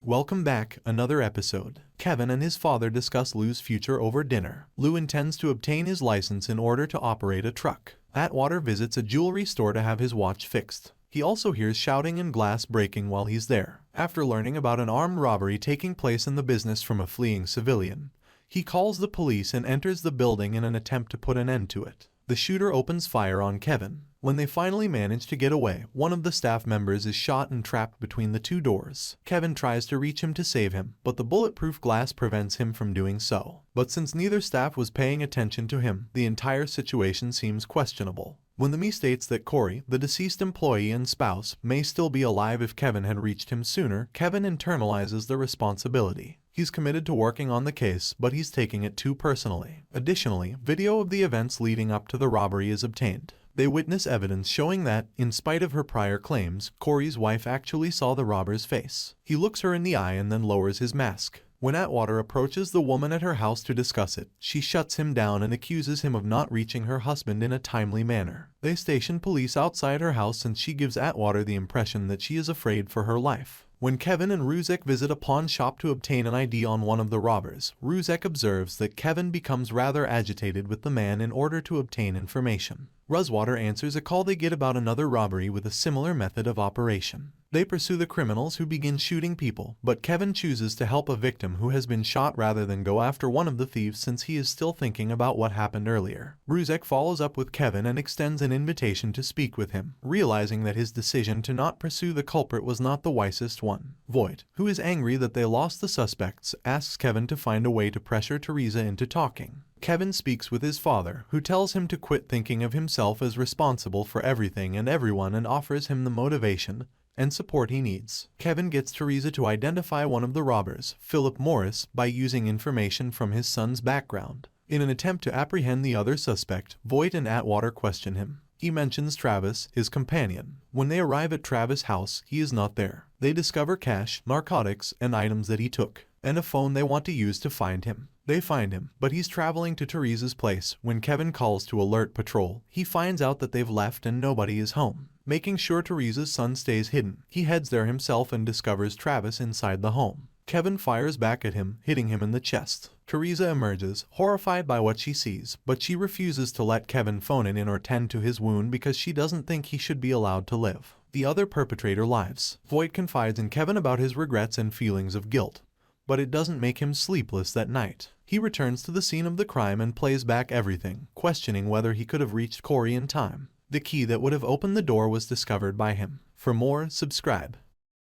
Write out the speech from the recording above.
Welcome back, another episode. Kevin and his father discuss Lou's future over dinner. Lou intends to obtain his license in order to operate a truck. Atwater visits a jewelry store to have his watch fixed. He also hears shouting and glass breaking while he's there. After learning about an armed robbery taking place in the business from a fleeing civilian, he calls the police and enters the building in an attempt to put an end to it. The shooter opens fire on Kevin. When they finally manage to get away, one of the staff members is shot and trapped between the two doors. Kevin tries to reach him to save him, but the bulletproof glass prevents him from doing so. But since neither staff was paying attention to him, the entire situation seems questionable. When the Me states that Corey, the deceased employee and spouse, may still be alive if Kevin had reached him sooner, Kevin internalizes the responsibility. He's committed to working on the case, but he's taking it too personally. Additionally, video of the events leading up to the robbery is obtained. They witness evidence showing that, in spite of her prior claims, Corey's wife actually saw the robber's face. He looks her in the eye and then lowers his mask. When Atwater approaches the woman at her house to discuss it, she shuts him down and accuses him of not reaching her husband in a timely manner. They station police outside her house and she gives Atwater the impression that she is afraid for her life. When Kevin and Ruzek visit a pawn shop to obtain an ID on one of the robbers, Ruzek observes that Kevin becomes rather agitated with the man in order to obtain information. Atwater answers a call they get about another robbery with a similar method of operation. They pursue the criminals who begin shooting people, but Kevin chooses to help a victim who has been shot rather than go after one of the thieves since he is still thinking about what happened earlier. Ruzek follows up with Kevin and extends an invitation to speak with him, realizing that his decision to not pursue the culprit was not the wisest one. Voight, who is angry that they lost the suspects, asks Kevin to find a way to pressure Teresa into talking. Kevin speaks with his father, who tells him to quit thinking of himself as responsible for everything and everyone and offers him the motivation and support he needs. Kevin gets Teresa to identify one of the robbers, Philip Morris, by using information from his son's background. In an attempt to apprehend the other suspect, Voight and Atwater question him. He mentions Travis, his companion. When they arrive at Travis' house, he is not there. They discover cash, narcotics, and items that he took, and a phone they want to use to find him. They find him, but he's traveling to Teresa's place. When Kevin calls to alert patrol, he finds out that they've left and nobody is home. Making sure Teresa's son stays hidden, he heads there himself and discovers Travis inside the home. Kevin fires back at him, hitting him in the chest. Teresa emerges, horrified by what she sees, but she refuses to let Kevin phone in or tend to his wound because she doesn't think he should be allowed to live. The other perpetrator lives. Voight confides in Kevin about his regrets and feelings of guilt, but it doesn't make him sleepless that night. He returns to the scene of the crime and plays back everything, questioning whether he could have reached Corey in time. The key that would have opened the door was discovered by him. For more, subscribe.